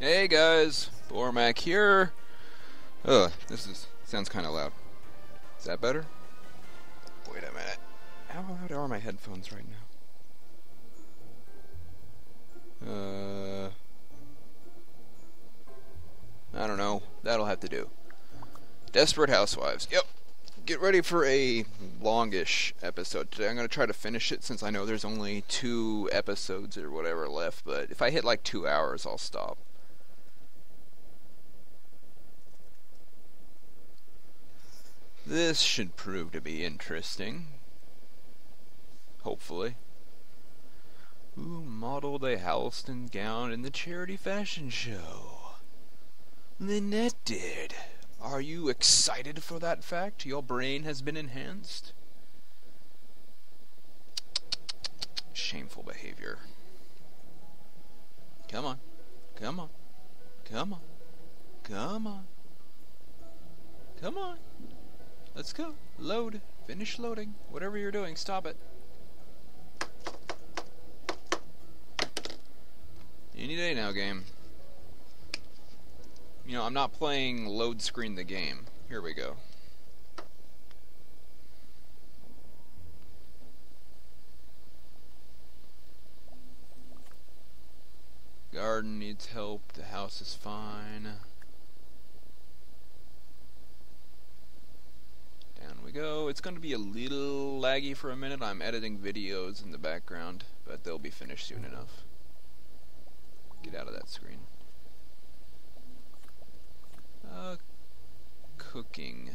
Hey guys, Bormac here. Ugh, sounds kind of loud. Is that better? Wait a minute. How loud are my headphones right now? I don't know. That'll have to do. Desperate Housewives. Yep. Get ready for a longish episode today. I'm going to try to finish it since I know there's only 2 episodes or whatever left, but if I hit like 2 hours, I'll stop. This should prove to be interesting. Hopefully. Who modeled a Halston gown in the charity fashion show? Lynette did. Are you excited for that fact? Your brain has been enhanced? Shameful behavior. Come on. Come on. Come on. Come on. Come on. Let's go. Load. Finish loading. Whatever you're doing, stop it. Any day now, game. You know, I'm not playing load screen the game. Here we go. Garden needs help. The house is fine. Down we go. It's going to be a little laggy for a minute. I'm editing videos in the background, but they'll be finished soon enough. Get out of that screen. Cooking.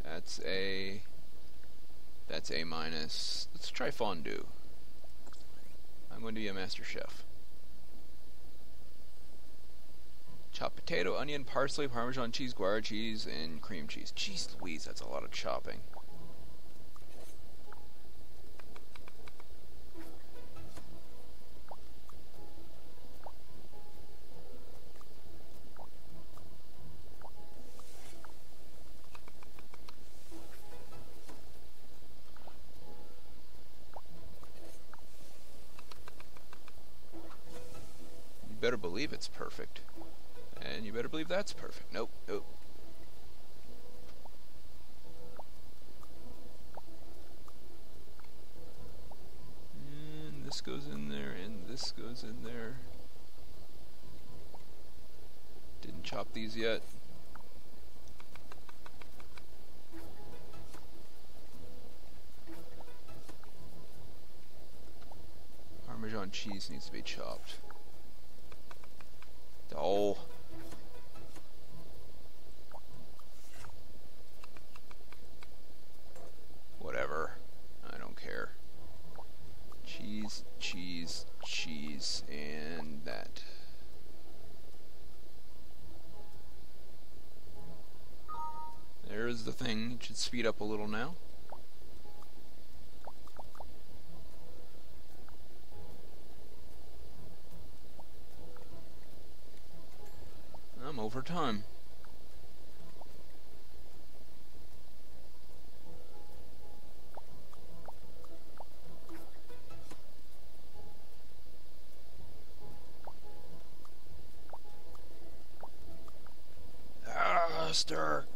That's A minus. Let's try fondue. I'm going to be a master chef. Chopped potato, onion, parsley, Parmesan cheese, Gruyere cheese, and cream cheese. Jeez Louise, that's a lot of chopping. You better believe it's perfect. And you better believe that's perfect. Nope, nope. And this goes in there, and this goes in there. Didn't chop these yet. Parmesan cheese needs to be chopped. Oh. Whatever. I don't care. Cheese, cheese, cheese, and that. There's the thing. It should speed up a little now. I'm over time. Stir.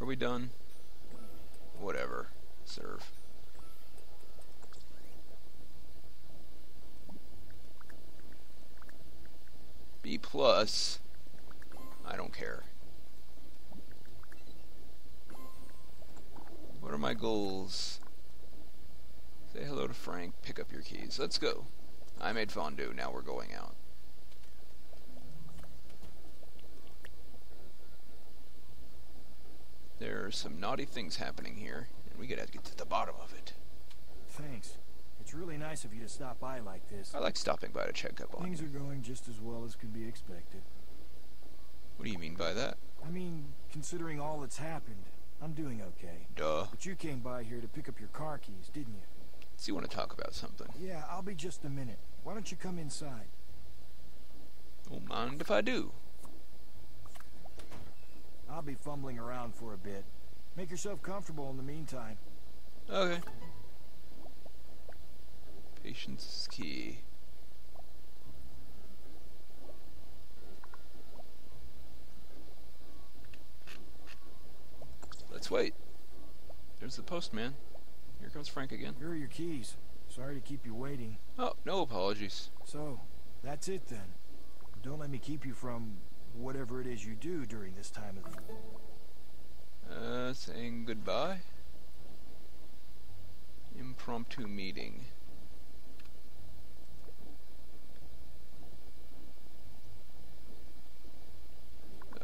Are we done? Whatever. Serve. B plus. I don't care. What are my goals? Say hello to Frank. Pick up your keys. Let's go. I made fondue. Now we're going out. There are some naughty things happening here, and we gotta get to the bottom of it. Thanks. It's really nice of you to stop by like this. I like stopping by to check up on Things you. are going just as well as could be expected. What do you mean by that? I mean, considering all that's happened, I'm doing okay. Duh. But you came by here to pick up your car keys, didn't you? So you want to talk about something? Yeah, I'll be just a minute. Why don't you come inside? Don't mind if I do. I'll be fumbling around for a bit. Make yourself comfortable in the meantime. Okay. Patience is key. Let's wait. There's the postman. Here comes Frank again. Here are your keys. Sorry to keep you waiting. Oh, no apologies. So, that's it then. Don't let me keep you from whatever it is you do during this time of the... Saying goodbye? Impromptu meeting.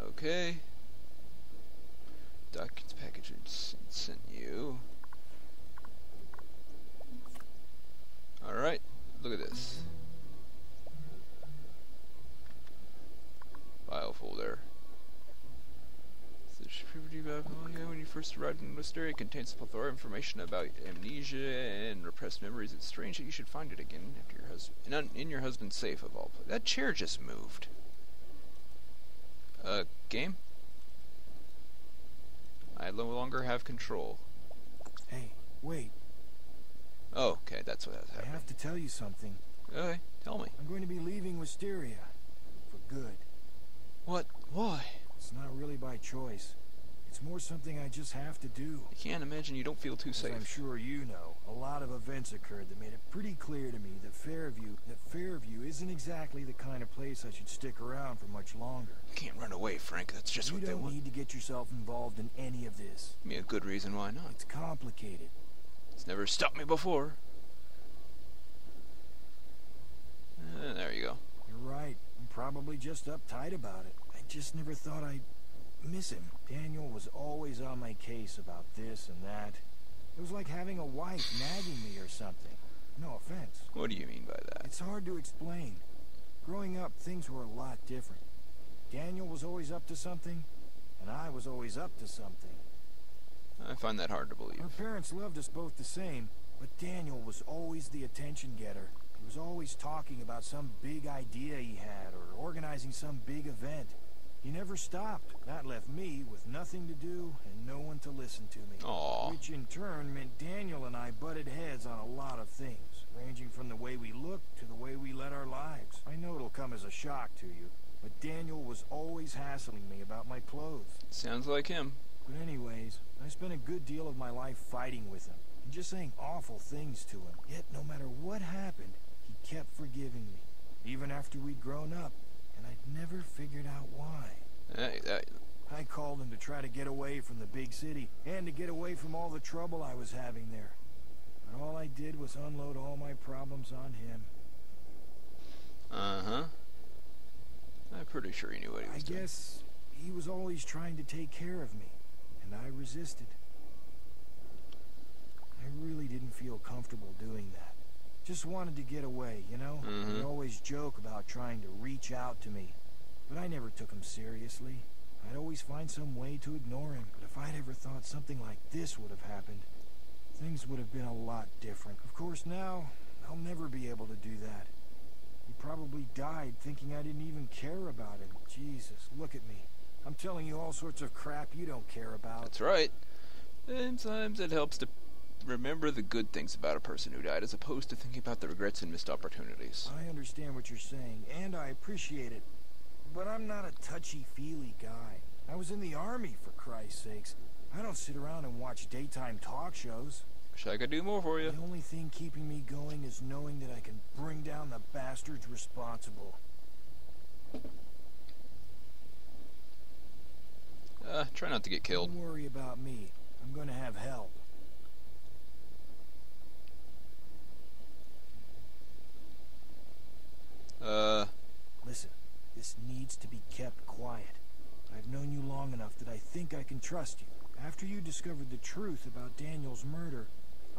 Okay. Documents package sent you. Alright, look at this. File folder. When you first arrived in Wisteria, it contains a plethora of information about amnesia and repressed memories. It's strange that you should find it again after your husband in your husband's safe of all. That chair just moved. Game? I no longer have control. Hey, wait. Oh, okay, that's what has I happened. have to tell you something. Okay, tell me. I'm going to be leaving Wisteria. For good. What? Why? It's not really by choice. It's more something I just have to do. I can't imagine you don't feel too As safe. I'm sure you know, a lot of events occurred that made it pretty clear to me that Fairview isn't exactly the kind of place I should stick around for much longer. You can't run away, Frank. That's just what they want. You don't need to get yourself involved in any of this. Give me a good reason why not. It's complicated. It's never stopped me before. There you go. You're right. I'm probably just uptight about it. I just never thought I'd miss him. Daniel was always on my case about this and that. It was like having a wife nagging me or something. No offense. What do you mean by that? It's hard to explain. Growing up, things were a lot different. Daniel was always up to something, and I was always up to something. I find that hard to believe. Our parents loved us both the same, but Daniel was always the attention getter. He was always talking about some big idea he had, or organizing some big event. He never stopped. That left me with nothing to do and no one to listen to me. Aww. Which in turn meant Daniel and I butted heads on a lot of things, ranging from the way we looked to the way we led our lives. I know it'll come as a shock to you, but Daniel was always hassling me about my clothes. Sounds like him. But anyways, I spent a good deal of my life fighting with him, and just saying awful things to him. Yet no matter what happened, he kept forgiving me, even after we'd grown up. And I'd never figured out why. I called him to try to get away from the big city, and to get away from all the trouble I was having there. But all I did was unload all my problems on him. Uh-huh. I'm pretty sure he knew what he was doing. I guess he was always trying to take care of me, and I resisted. I really didn't feel comfortable doing that. Just wanted to get away, you know? He'd always joke about trying to reach out to me, but I never took him seriously. I'd always find some way to ignore him, but if I'd ever thought something like this would have happened, things would have been a lot different. Of course, now, I'll never be able to do that. He probably died thinking I didn't even care about him. Jesus, look at me. I'm telling you all sorts of crap you don't care about. That's right. Sometimes it helps to remember the good things about a person who died, as opposed to thinking about the regrets and missed opportunities. I understand what you're saying, and I appreciate it. But I'm not a touchy-feely guy. I was in the army, for Christ's sakes. I don't sit around and watch daytime talk shows. Wish I could do more for you. The only thing keeping me going is knowing that I can bring down the bastards responsible. Try not to get killed. Don't worry about me. I'm going to have help. Listen, this needs to be kept quiet. I've known you long enough that I think I can trust you. After you discovered the truth about Daniel's murder,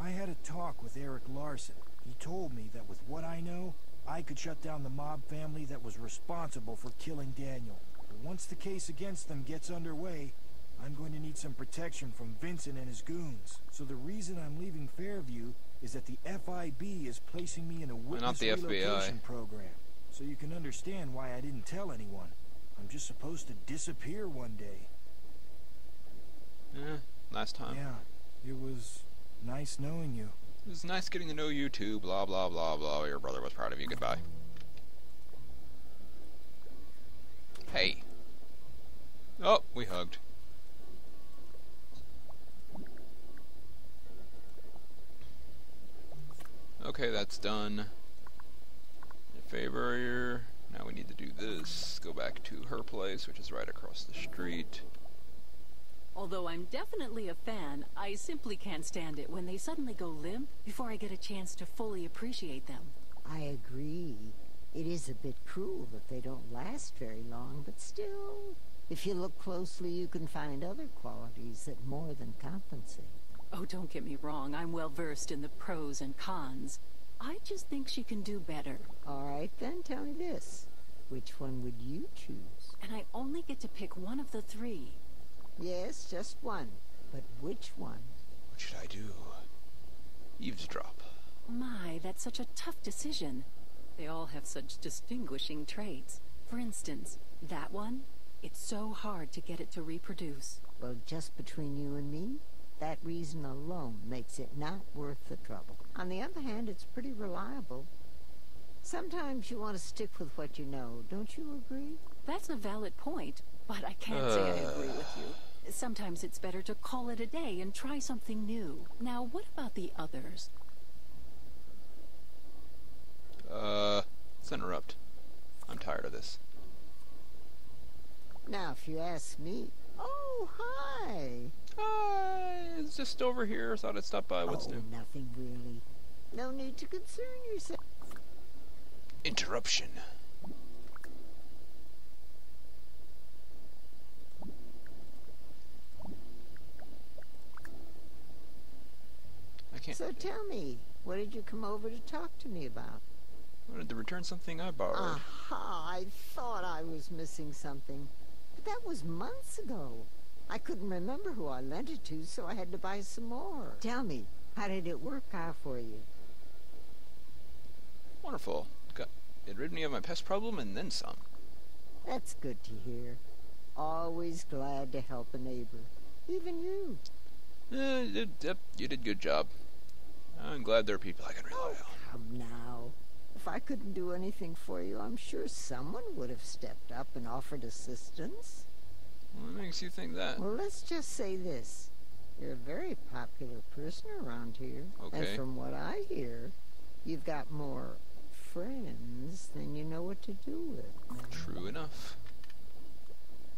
I had a talk with Eric Larson. He told me that with what I know, I could shut down the mob family that was responsible for killing Daniel. But once the case against them gets underway, I'm going to need some protection from Vincent and his goons. So the reason I'm leaving Fairview is that the FIB is placing me in a witness relocation program. So you can understand why I didn't tell anyone. I'm just supposed to disappear one day. Last time. Yeah, it was nice knowing you. It was nice getting to know you too, blah blah blah blah. Your brother was proud of you, goodbye. Hey. Oh, we hugged. Okay, that's done. In favor here. Now we need to do this. Go back to her place, which is right across the street. Although I'm definitely a fan, I simply can't stand it when they suddenly go limp before I get a chance to fully appreciate them. I agree. It is a bit cruel that they don't last very long, but still, if you look closely, you can find other qualities that more than compensate. Oh, don't get me wrong, I'm well versed in the pros and cons. I just think she can do better. All right, then tell me this. Which one would you choose? And I only get to pick one of the three. Yes, just one. But which one? What should I do? Eavesdrop. My, that's such a tough decision. They all have such distinguishing traits. For instance, that one, it's so hard to get it to reproduce. Well, just between you and me, that reason alone makes it not worth the trouble. On the other hand, it's pretty reliable. Sometimes you want to stick with what you know, don't you agree? That's a valid point, but I can't say I agree with you. Sometimes it's better to call it a day and try something new. Now, what about the others? Let's interrupt. I'm tired of this. Now, if you ask me... Oh, hi! Hi! It's just over here. Thought I'd stop by. What's new? Nothing really. No need to concern yourself. Interruption. I can't. So tell me, what did you come over to talk to me about? I wanted to return something I borrowed. Aha, I thought I was missing something. But that was months ago. I couldn't remember who I lent it to, so I had to buy some more. Tell me, how did it work out for you? Wonderful. It rid me of my pest problem and then some. That's good to hear. Always glad to help a neighbor. Even you. Yep, you did a good job. I'm glad there are people I can rely on. Come now. If I couldn't do anything for you, I'm sure someone would have stepped up and offered assistance. What makes you think that? Well, let's just say this. You're a very popular person around here. Okay. And from what I hear, you've got more friends than you know what to do with. True enough.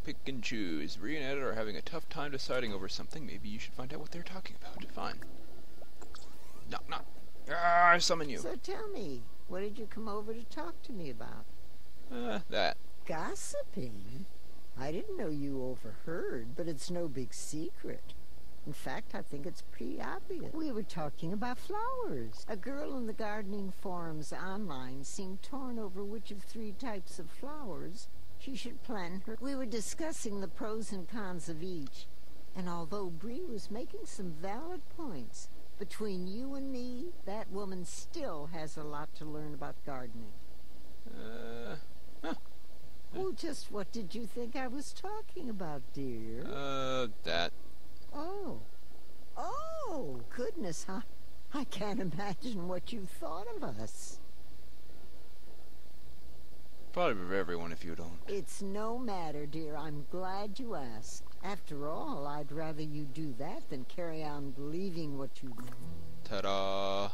Pick and choose. Bree and Ed are having a tough time deciding over something. Maybe you should find out what they're talking about. Fine. Knock, knock. I summon you. So tell me, what did you come over to talk to me about? That. Gossiping? I didn't know you overheard, but it's no big secret. In fact, I think it's pretty obvious. We were talking about flowers. A girl in the gardening forums online seemed torn over which of 3 types of flowers she should plant her. We were discussing the pros and cons of each, and although Bree was making some valid points, between you and me, that woman still has a lot to learn about gardening. Well, just what did you think I was talking about, dear? That. Oh, goodness, huh? I can't imagine what you thought of us. Probably of everyone if you don't. It's no matter, dear. I'm glad you asked. After all, I'd rather you do that than carry on believing what you... Ta-da!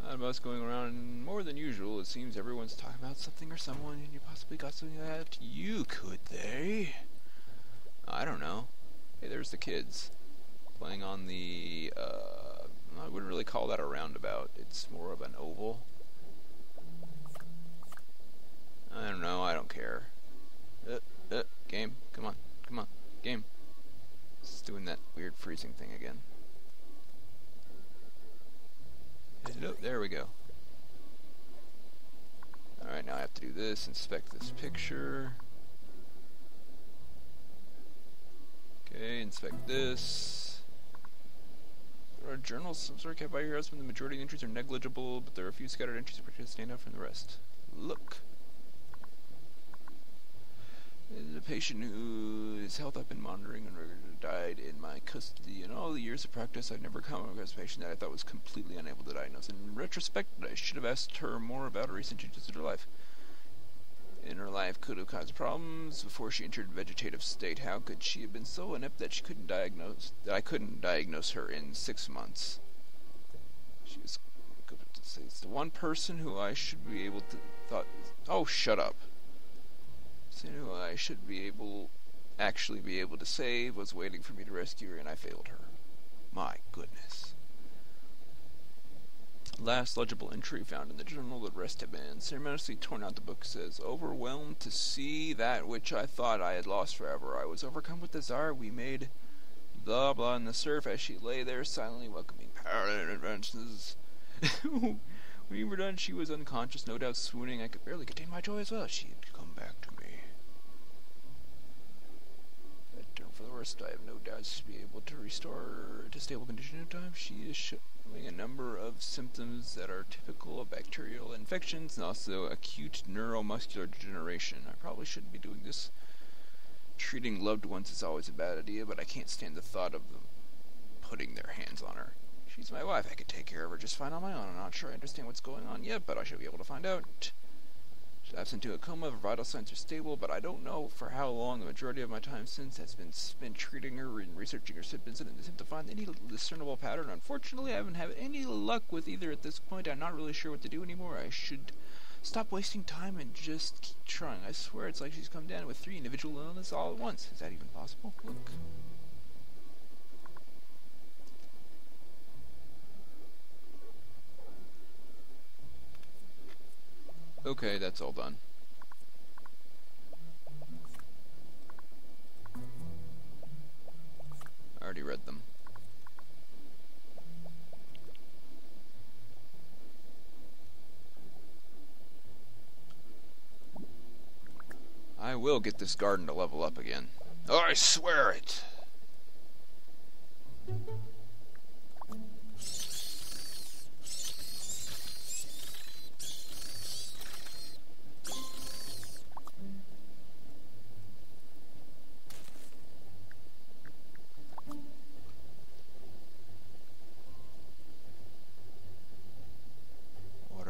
Not much going around more than usual. It seems everyone's talking about something or someone, and you possibly got something that you could they? I don't know. Hey, there's the kids playing on the, I wouldn't really call that a roundabout. It's more of an oval. I don't know. I don't care. Game. Come on. Come on. Game. It's doing that weird freezing thing again. Hello. There we go. Alright, now I have to do this. Inspect this picture. Okay, inspect this. There are journals some sort kept by your husband. The majority of the entries are negligible, but there are a few scattered entries that stand out from the rest. Look. The patient whose health I've been monitoring and died in my custody. In all the years of practice, I've never come across a patient that I thought was completely unable to diagnose. In retrospect, I should have asked her more about her recent changes in her life. In her life could have caused problems before she entered vegetative state. How could she have been so inept that I couldn't diagnose her in 6 months? She was it's the one person who I should be able to oh, shut up. Who I should actually be able to save was waiting for me to rescue her, and I failed her. My goodness. Last legible entry found in the journal that rest had been ceremoniously torn out. The book says, overwhelmed to see that which I thought I had lost forever. I was overcome with desire. We made blah blah in the surf as she lay there silently welcoming power and advances. When we were done, she was unconscious, no doubt swooning. I could barely contain my joy as well. She had come back to me. For the worst, I have no doubts to be able to restore her to stable condition in time. She is showing a number of symptoms that are typical of bacterial infections and also acute neuromuscular degeneration. I probably shouldn't be doing this. Treating loved ones is always a bad idea, but I can't stand the thought of them putting their hands on her. She's my wife. I could take care of her just fine on my own. I'm not sure I understand what's going on yet, but I should be able to find out. She's absent to a coma. Her vital signs are stable, but I don't know for how long. The majority of my time since has been spent treating her and researching her symptoms and attempt to find any discernible pattern. Unfortunately, I haven't had any luck with either at this point. I'm not really sure what to do anymore. I should stop wasting time and just keep trying. I swear it's like she's come down with 3 individual illnesses all at once. Is that even possible? Look. Okay, that's all done. I already read them. I will get this garden to level up again. Oh, I swear it!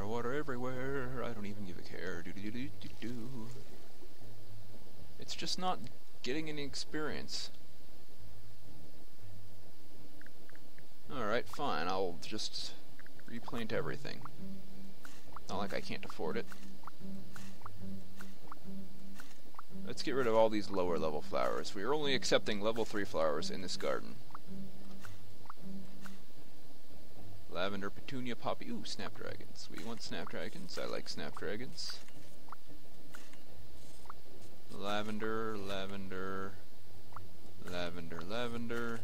Water everywhere. I don't even give a care. Do. It's just not getting any experience. Alright, fine. I'll just replant everything. Not like I can't afford it. Let's get rid of all these lower level flowers. We are only accepting level 3 flowers in this garden. Lavender, petunia, poppy. Ooh, snapdragons. We want snapdragons. I like snapdragons. Lavender, lavender, lavender, lavender.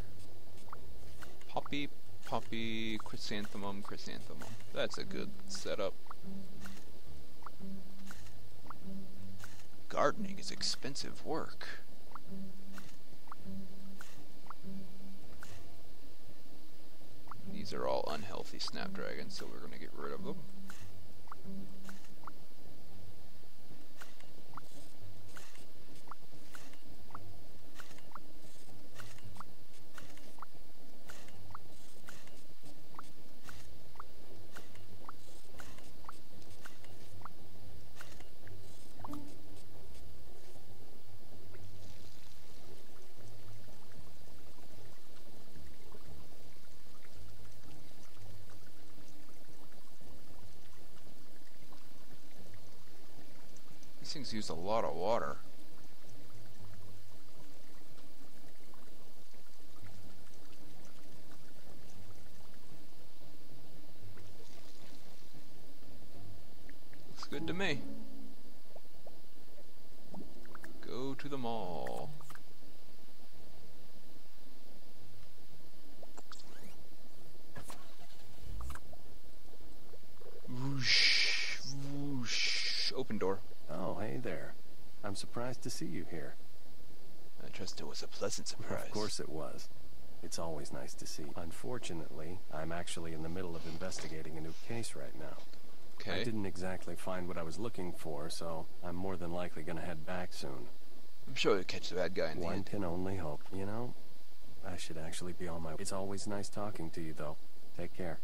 Poppy, poppy, chrysanthemum, chrysanthemum. That's a good setup. Gardening is expensive work. These are all unhealthy snapdragons, so we're going to get rid of them. These things use a lot of water. Looks good to me. Go to the mall. Whoosh, whoosh. Open door. Oh, hey there. I'm surprised to see you here. I trust it was a pleasant surprise. Of course it was. It's always nice to see. Unfortunately, I'm actually in the middle of investigating a new case right now. Okay. I didn't exactly find what I was looking for, so I'm more than likely going to head back soon. I'm sure he'll catch the bad guy in the One end. can only hope. You know, I should actually be on my way. It's always nice talking to you, though. Take care.